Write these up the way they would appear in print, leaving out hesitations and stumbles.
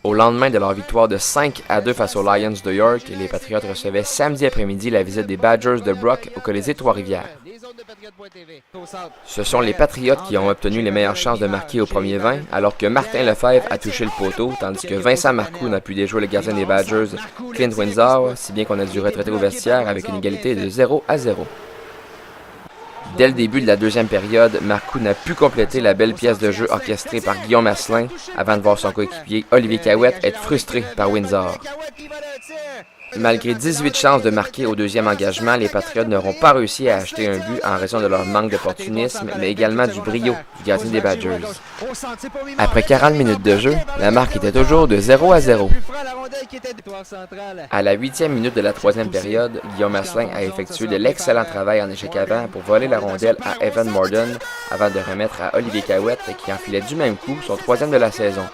Au lendemain de leur victoire de 5-2 face aux Lions de York, les Patriotes recevaient samedi après-midi la visite des Badgers de Brock au Colisée Trois-Rivières. Ce sont les Patriotes qui ont obtenu les meilleures chances de marquer au premier 20, alors que Martin Lefebvre a touché le poteau, tandis que Vincent Marcoux n'a pu déjouer le gardien des Badgers, Clint Windsor, si bien qu'on a dû retraiter au vestiaire avec une égalité de 0-0. Dès le début de la deuxième période, Marcoux n'a pu compléter la belle pièce de jeu orchestrée par Guillaume Asselin avant de voir son coéquipier Olivier Cahouette être frustré par Windsor. Malgré 18 chances de marquer au deuxième engagement, les Patriotes n'auront pas réussi à acheter un but en raison de leur manque d'opportunisme, mais également du brio du gardien des Badgers. Après 40 minutes de jeu, la marque était toujours de 0-0. À la 8e minute de la troisième période, Guillaume Asselin a effectué de l'excellent travail en échec avant pour voler la rondelle à Evan Morden avant de remettre à Olivier Cahouette qui enfilait du même coup son troisième de la saison.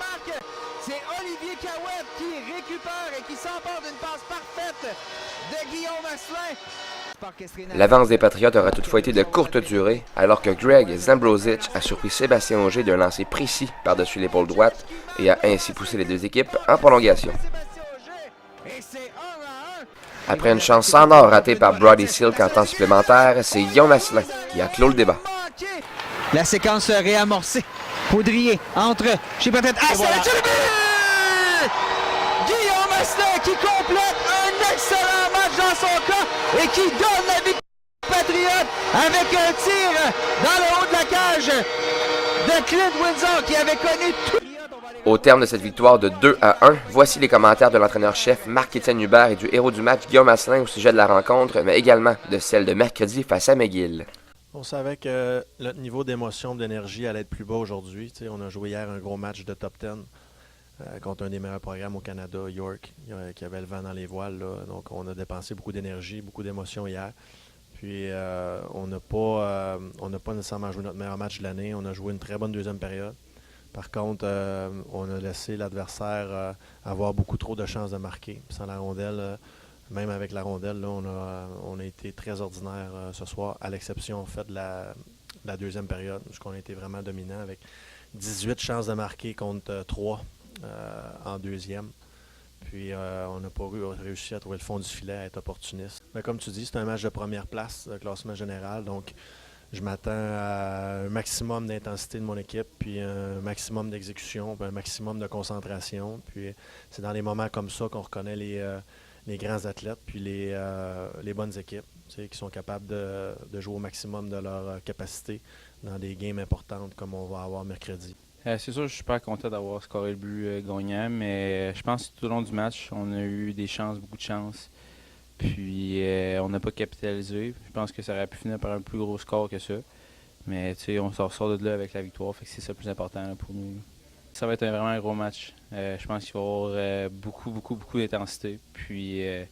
L'avance des Patriotes aura toutefois été de courte durée, alors que Greg Zambrosic a surpris Sébastien Auger d'un lancer précis par-dessus l'épaule droite et a ainsi poussé les deux équipes en prolongation. Après une chance sans or ratée par Brody Silk en temps supplémentaire, c'est Guillaume Asselin qui a clos le débat. La séquence réamorcée. Poudrier entre chez peut-être Asselin. Guillaume Asselin qui complète un excellent match dans son cas et qui donne la victoire aux Patriotes avec un tir dans le haut de la cage de Clint Windsor qui avait connu tout. Au terme de cette victoire de 2-1, voici les commentaires de l'entraîneur-chef Marc-Étienne Hubert et du héros du match Guillaume Asselin au sujet de la rencontre, mais également de celle de mercredi face à McGill. On savait que notre niveau d'émotion, d'énergie allait être plus bas aujourd'hui. On a joué hier un gros match de top 10 contre un des meilleurs programmes au Canada, York, qui avait le vent dans les voiles. Là. Donc on a dépensé beaucoup d'énergie, beaucoup d'émotion hier. Puis on n'a pas nécessairement joué notre meilleur match de l'année. On a joué une très bonne deuxième période. Par contre, on a laissé l'adversaire avoir beaucoup trop de chances de marquer. Sans la rondelle, même avec la rondelle, là, on a été très ordinaire ce soir, à l'exception en fait, de la deuxième période, où on a été vraiment dominant avec 18 chances de marquer contre 3 en deuxième. Puis on n'a pas réussi à trouver le fond du filet, à être opportuniste. Mais comme tu dis, c'est un match de première place, de classement général, donc je m'attends à un maximum d'intensité de mon équipe, puis un maximum d'exécution, puis un maximum de concentration. Puis c'est dans les moments comme ça qu'on reconnaît les grands athlètes, puis les bonnes équipes, qui sont capables de jouer au maximum de leur capacité dans des games importantes comme on va avoir mercredi. C'est sûr, je suis super content d'avoir scoré le but gagnant, mais je pense que tout au long du match, on a eu des chances, beaucoup de chances. Puis on n'a pas capitalisé. Je pense que ça aurait pu finir par un plus gros score que ça. Mais on sort de là avec la victoire, fait que c'est ça le plus important là, pour nous. Ça va être vraiment un gros match. Je pense qu'il va y avoir beaucoup d'intensité. Puis il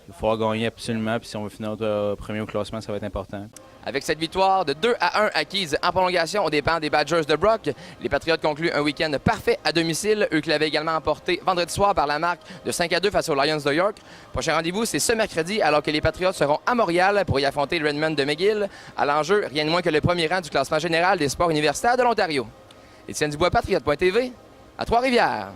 va falloir gagner absolument. Puis si on veut finir premier au classement, ça va être important. Avec cette victoire de 2-1 acquise en prolongation aux dépens des Badgers de Brock, les Patriotes concluent un week-end parfait à domicile, eux qui l'avaient également emporté vendredi soir par la marque de 5-2 face aux Lions de York. Prochain rendez-vous, c'est ce mercredi, alors que les Patriotes seront à Montréal pour y affronter le Redmond de McGill. À l'enjeu, rien de moins que le premier rang du classement général des sports universitaires de l'Ontario. Étienne Dubois, Patriote.tv, à Trois-Rivières.